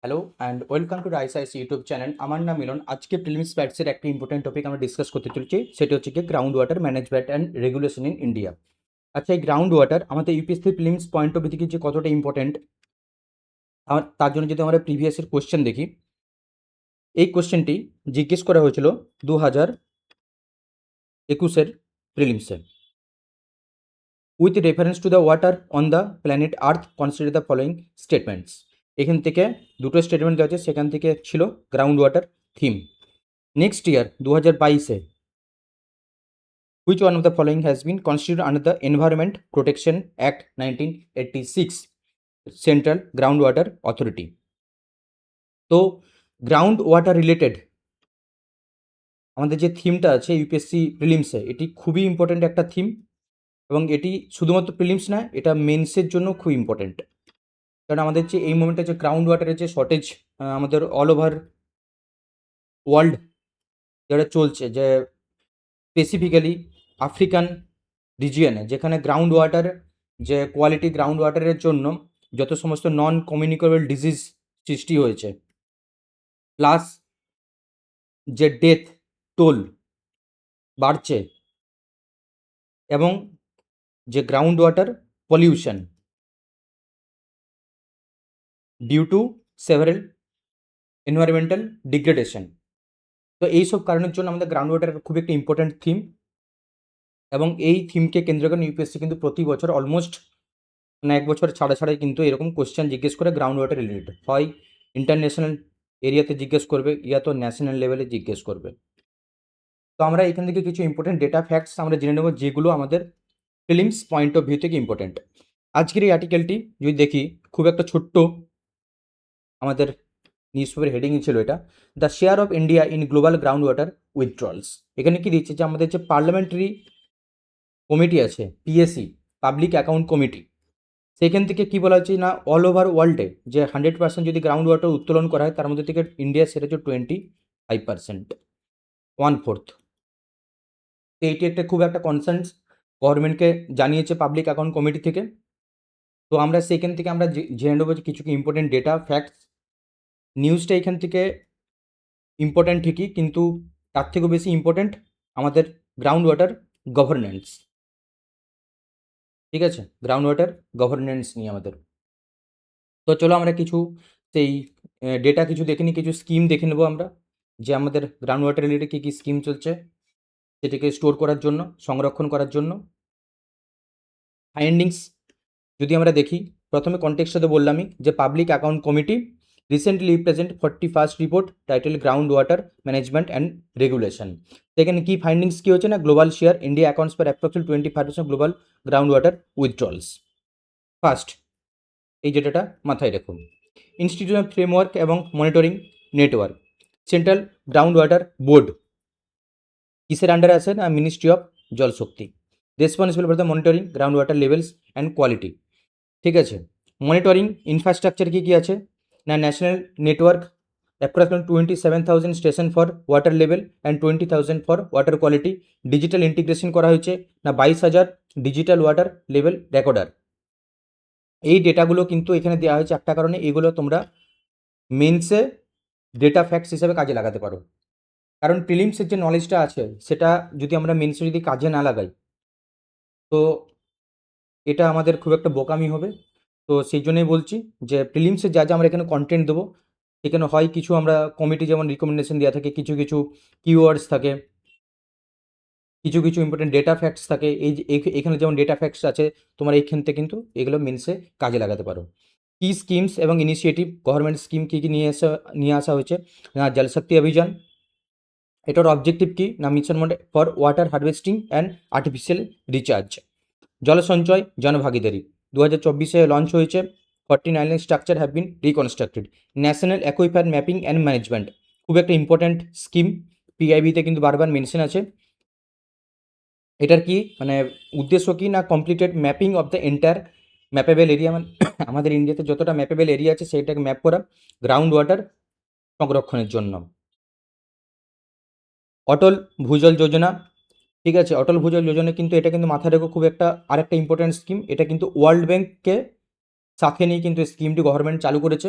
Hello and welcome to rice YouTube channel. আমার নাম মিলন। আজকে প্রিলিমস ব্যাটসের একটা ইম্পর্টেন্ট টপিক আমরা ডিসকাস করতে চলেছি, সেটা হচ্ছে কি ground water management and regulation in India. আচ্ছা, এই গ্রাউন্ড ওয়াটার আমাদের UPSC prelims point of view থেকে যে কতটা ইম্পর্টেন্ট, তার জন্য যদি আমরা প্রিভিয়াসের কোশ্চেন দেখি, এই কোশ্চেনটি জিজ্ঞেস করা হয়েছিল 2021-এর প্রিলিমসে। With reference to the water on the planet earth consider the following statements. এখান থেকে দুটো স্টেটমেন্ট দেওয়া আছে, সেখান থেকে ছিল ground water theme. Next year 2022-এ which one of the following has been constituted under the Environment Protection Act 1986 Central Groundwater Authority? তো গ্রাউন্ড ওয়াটার রিলেটেড আমাদের যে থিমটা আছে ইউপিএসসি প্রিলিমসে, এটি খুবই ইম্পর্টেন্ট একটা থিম, এবং এটি শুধুমাত্র প্রিলিমস না, এটা মেন্সের জন্য খুব ইম্পর্টেন্ট। কারণ আমাদের যে এই মোমেন্টে যে গ্রাউন্ড ওয়াটারের যে শর্টেজ আমাদের অল ওভার ওয়ার্ল্ড যেটা চলছে, যে স্পেসিফিক্যালি আফ্রিকান রিজিয়নে, যেখানে গ্রাউন্ড ওয়াটার যে কোয়ালিটি গ্রাউন্ড ওয়াটারের জন্য যত সমস্ত নন কমিউনিকেবল ডিজিজ সৃষ্টি হয়েছে, প্লাস যে ডেথ টোল বাড়ছে, এবং যে ground water pollution due to several environmental degradation, তো এইসব কারণের জন্য আমাদের গ্রাউন্ড ওয়াটার খুব একটা ইম্পর্ট্যান্ট থিম। এবং এই থিমকে কেন্দ্র করে ইউপিএসসি কিন্তু প্রতি বছর অলমোস্ট মানে এক বছর ছাড়া ছাড়াই কিন্তু এরকম কোশ্চেন জিজ্ঞেস করে গ্রাউন্ড ওয়াটার রিলেটেড, হয় ইন্টারন্যাশনাল এরিয়াতে জিজ্ঞেস করবে, ইয়া তো ন্যাশনাল লেভেলে জিজ্ঞেস করবে। তো আমরা এখান থেকে কিছু ইম্পর্টেন্ট ডেটা ফ্যাক্টস আমরা জেনে নেব, যেগুলো আমাদের ফিলিংস পয়েন্ট অফ ভিউ থেকে ইম্পর্টেন্ট। আজকের এই আর্টিকেলটি যদি দেখি, খুব একটা ছোট্ট আমাদের নিউজ পেপার হেডিং ছিল এটা, the share of India in global ground water withdrawals. এখানে কি দিচ্ছে, যে আমাদের যে পার্লামেন্টারি কমিটি আছে পিএসি, পাবলিক অ্যাকাউন্ট কমিটি, সেখান থেকে কি বলা হচ্ছে না, অল ওভার ওয়ার্ল্ডে যে 100% যদি গ্রাউন্ড ওয়াটার উত্তোলন করা হয়, তার মধ্যে থেকে ইন্ডিয়া সেটা হচ্ছে 25%, 1/4। তো এইটি একটা খুব একটা কনসার্নস গভর্নমেন্টকে জানিয়েছে পাবলিক অ্যাকাউন্ট কমিটি থেকে। তো আমরা সেখান থেকে আমরা জেনে নেবো যে কিছু কি ইম্পর্টেন্ট ডেটা ফ্যাক্টস। নিউজটা এখান থেকে ইম্পর্টেন্ট ঠিকই, কিন্তু তার থেকেও বেশি ইম্পর্টেন্ট আমাদের গ্রাউন্ড ওয়াটার গভর্নেন্স। ঠিক আছে, গ্রাউন্ড ওয়াটার গভর্নেন্স নিয়ে আমাদের। তো চলো আমরা কিছু সেই ডেটা কিছু দেখে নিই, কিছু স্কিম দেখে নেবো আমরা, যে আমাদের গ্রাউন্ড ওয়াটার রিলেটেড কী কী স্কিম চলছে সেটাকে স্টোর করার জন্য, সংরক্ষণ করার জন্য। ফাইন্ডিংস যদি আমরা দেখি, প্রথমে কনটেক্সটে বললামই যে public account committee recently present 41st report title ground water management and regulation. সেখানে কি ফাইন্ডিংস কী হচ্ছে না, global share India accounts for approximately 25% global ground water withdrawals. First, এই ডেটাটা মাথায় রাখুন। ইনস্টিটিউশনাল ফ্রেমওয়ার্ক এবং monitoring network, central ground water board কিসের আন্ডারে আছে না, ministry of Jal Shakti, responsible for the monitoring ground water levels and quality. ঠিক আছে, মনিটরিং ইনফ্রাস্ট্রাকচার কী কী আছে না, national network approximately 27,000 station for water level and 20,000 for water quality. Digital integration করা হয়েছে না 22,000 ডিজিটাল ওয়াটার লেভেল রেকর্ডার। এই ডেটাগুলো কিন্তু এখানে দেওয়া হয়েছে একটা কারণে, এগুলো তোমরা মেন্সে ডেটা ফ্যাক্টস হিসেবে কাজে লাগাতে পারো। কারণ প্রিলিমসের যে নলেজটা আছে, সেটা যদি আমরা মেন্সে যদি কাজে না লাগাই, তো এটা আমাদের খুব একটা বোকামি হবে। তো সেই জন্যই বলছি যে প্রিলিমসে যা যা আমরা এখানে কন্টেন্ট দেবো, সেখানে হয় কিছু আমরা কমিটি যেমন রিকমেন্ডেশন দেওয়া থাকে, কিছু কিছু কিওয়ার্ডস থাকে, কিছু কিছু ইম্পর্টেন্ট ডেটা ফ্যাক্টস থাকে। এই যে এখানে যেমন ডেটা ফ্যাক্টস আছে, তোমার এইখান থেকে কিন্তু এগুলো মেন্সে কাজে লাগাতে পারো। কি স্কিমস এবং ইনিশিয়েটিভ, গভর্নমেন্ট স্কিম কী কী নিয়ে আসা হয়েছে না, জলশক্তি অভিযান, এটার অবজেক্টিভ কি না, mission mode for water harvesting and artificial recharge. Jal Sanchay Jan Bhagidari 2024-এ লঞ্চ হয়েছে। 49 structure have been reconstructed. National aquifer mapping and management, খুব একটা ইম্পর্ট্যান্ট স্কিম, পিআইবিতে কিন্তু বারবার মেনশন আছে। এটার কি মানে উদ্দেশ্য কি না, completed mapping of the entire mappable area, মানে আমাদের ইন্ডিয়াতে যতটা ম্যাপেবল এরিয়া আছে সেইটাকে ম্যাপ করা গ্রাউন্ড ওয়াটার সংরক্ষণের জন্য। অটল ভূজল যোজনা, ঠিক আছে, অটল ভূজল যোজনা কিন্তু এটা কিন্তু মাথায় রেখো, খুব একটা আরেকটা ইম্পর্টেন্ট স্কিম। এটা কিন্তু ওয়ার্ল্ড ব্যাঙ্ককে সাথে নিয়ে কিন্তু স্কিমটি গভর্নমেন্ট চালু করেছে।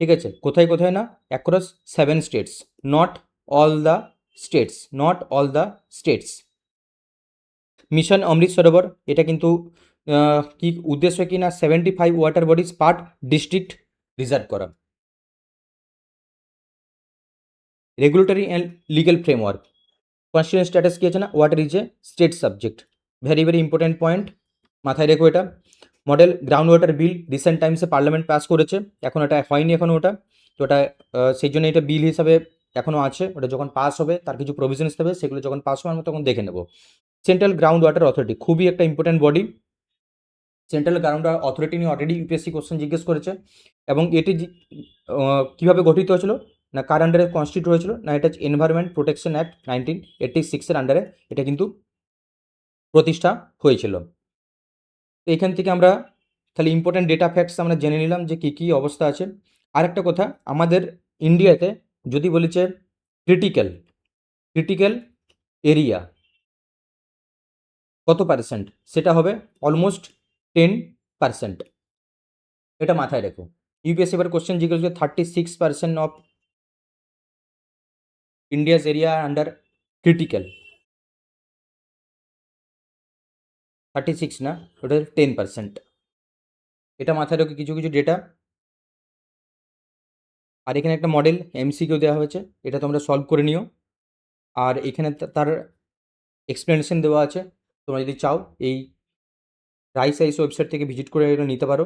ঠিক আছে, কোথায় কোথায় না, across 7 states, not all the states, not all the states. Mission Amrit Sarovar, এটা কিন্তু কি উদ্দেশ্য কি না 75 water bodies part district reserve করা। Regulatory and legal framework, constitution status কি আছে না, water is a state subject, very very important point, মাথায় রেখো এটা। Model ground water bill recent টাইমসে পার্লামেন্ট পাস করেছে, এখন এটা হয়নি এখনও ওটা, তো ওটা সেই জন্য এটা বিল হিসাবে এখনও আছে, ওটা যখন পাস হবে তার কিছু প্রভিশনস দেবে, সেগুলো যখন পাস হবে আমরা তখন দেখে নেব। সেন্ট্রাল গ্রাউন্ড ওয়াটার অথরিটি খুবই একটা important body, central ground authority নিয়ে অলরেডি ইউপিএসসি কোশ্চেন জিজ্ঞেস করেছে, এবং এটি কীভাবে গঠিত হয়েছিল না, কার আন্ডারে কনস্টিটিউট হয়েছিল না, এটা হচ্ছে এনভায়রনমেন্ট প্রোটেকশন অ্যাক্ট 1986-এর আন্ডারে এটা কিন্তু প্রতিষ্ঠা হয়েছিল। তো এখান থেকে আমরা তাহলে ইম্পর্টেন্ট ডেটা ফ্যাক্টস আমরা জেনে নিলাম যে কী কী অবস্থা আছে। আর একটা কথা, আমাদের ইন্ডিয়াতে যদি বলেছে ক্রিটিক্যাল ক্রিটিক্যাল এরিয়া কত পার্সেন্ট, সেটা হবে অলমোস্ট 10%, এটা মাথায় রেখো। ইউপিএসসি এবার কোশ্চেন জিজ্ঞেস করছে 36% of India's area under critical, 36 না, ওটা 10%, এটা মাথায় রেখো কিছু কিছু ডেটা। আর এখানে একটা মডেল এমসিকিউ দেওয়া হয়েছে, এটা তোমরা সলভ করে নিও। আর এখানে তার এক্সপ্লেনেশন দেওয়া আছে, তোমরা যদি চাও এই রাইস আইস ওয়েবসাইট থেকে ভিজিট করে এটা নিতে পারো।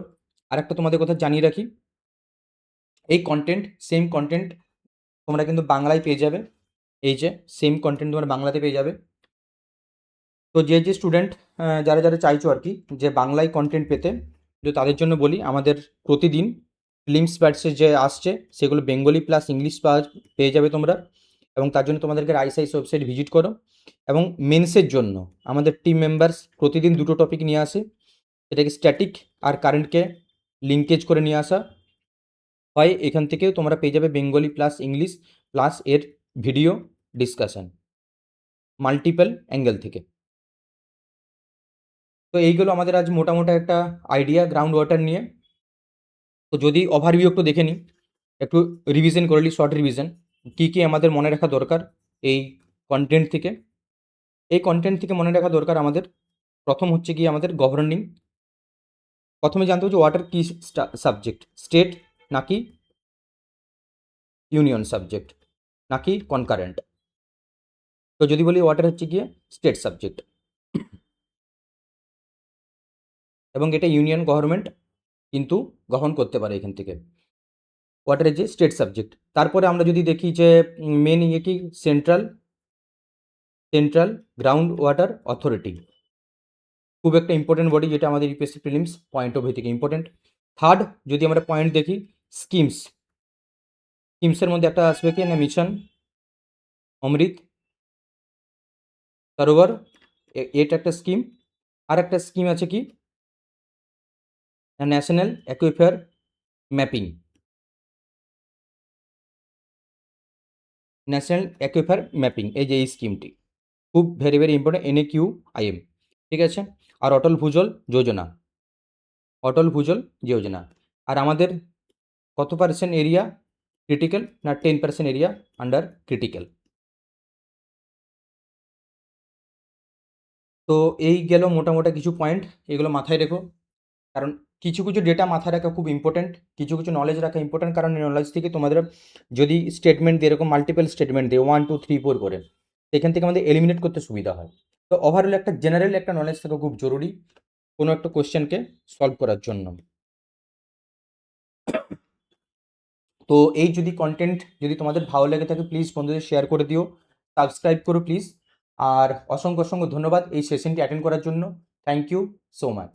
আর একটা তোমাদের কথা জানিয়ে রাখি, এই কন্টেন্ট সেম কন্টেন্ট তোমরা কিন্তু বাংলায় পেয়ে যাবে, এই যে সেম কন্টেন্ট তোমরা বাংলাতে পেয়ে যাবে। তো যে যে স্টুডেন্ট যারা যারা চাইছো আর কি যে বাংলায় কন্টেন্ট পেতে, তো তাদের জন্য বলি আমাদের প্রতিদিন ফিল্মস ব্যাটসে যে আসছে সেগুলো বেঙ্গলি প্লাস ইংলিশ পেয়ে যাবে তোমরা, এবং তার জন্য তোমাদেরকে রাইস আইস ওয়েবসাইট ভিজিট করো। এবং মেন্সের জন্য আমাদের টিম মেম্বার্স প্রতিদিন দুটো টপিক নিয়ে আসে, এটাকে স্ট্যাটিক আর কারেন্টকে লিঙ্কেজ করে নিয়ে আসা হয়, এখান থেকেও তোমরা পেয়ে যাবে বেঙ্গলি প্লাস ইংলিশ প্লাস এর ভিডিও ডিসকাশন মাল্টিপল অ্যাঙ্গেল থেকে। তো এইগুলো আমাদের আজ মোটামুটি একটা আইডিয়া গ্রাউন্ড ওয়াটার নিয়ে। তো যদি ওভারভিউ একটু দেখে নিই, একটু রিভিশন করে নিই, শর্ট রিভিশন, কী কী আমাদের মনে রাখা দরকার এই কন্টেন্ট থেকে। এই কন্টেন্ট থেকে মনে রাখা দরকার আমাদের প্রথম হচ্ছে কি আমাদের গভর্নিং, প্রথমে জানতে হচ্ছে ওয়াটার কি সাবজেক্ট, স্টেট নাকি ইউনিয়ন সাবজেক্ট নাকি কনকারেন্ট। তো যদি বলি ওয়াটার হচ্ছে গিয়ে স্টেট সাবজেক্ট, এবং এটা ইউনিয়ন গভর্নমেন্ট কিন্তু গ্রহণ করতে পারে এখান থেকে, ওয়াটার যে স্টেট সাবজেক্ট। তারপরে আমরা যদি দেখি যে মেন ইয়ে কি সেন্ট্রাল গ্রাউন্ড ওয়াটার অথরিটি, খুব একটা ইম্পর্টেন্ট বডি যেটা আমাদের UPSC prelims point of view থেকে ইম্পর্টেন্ট। থার্ড যদি আমরা পয়েন্ট দেখি স্কিমসের মধ্যে একটা আসবে কি না মিশন অমৃত সরোবর, এটা একটা স্কিম। আর একটা স্কিম আছে কি national aquifer mapping, national aquifer mapping, এই যে এই স্কিমটি খুব ভেরি ভেরি ইম্পর্টেন্ট, NAQIM, ঠিক আছে। আর অটল ভূজল যোজনা। আর আমাদের কত পার্সেন্ট এরিয়া ক্রিটিক্যাল না 10% এরিয়া আন্ডার ক্রিটিক্যাল। তো এই গেল মোটামোটা কিছু পয়েন্ট, এগুলো মাথায় রেখো, কারণ কিছু কিছু ডেটা মাথায় রাখা খুব ইম্পর্টেন্ট, কিছু কিছু নলেজ রাখা ইম্পর্টেন্ট, কারণ এই নলেজ থেকে তোমাদের যদি স্টেটমেন্ট দিয়ে এরকম মাল্টিপল স্টেটমেন্ট দিয়ে 1 2 3 4 করে, সেখান থেকে আমাদের এলিমিনেট করতে সুবিধা হয়। তো ওভারঅল একটা জেনারেল একটা নলেজ থাকা খুব জরুরি কোনো একটা কোশ্চেনকে সলভ করার জন্য। তো এই যদি কন্টেন্ট যদি তোমাদের ভালো লেগে থাকে প্লিজ বন্ধুদের শেয়ার করে দিও, সাবস্ক্রাইব করো প্লিজ। আর অসংখ্য অসংখ্য ধন্যবাদ এই সেশনটি অ্যাটেন্ড করার জন্য, থ্যাংক ইউ সো মাচ।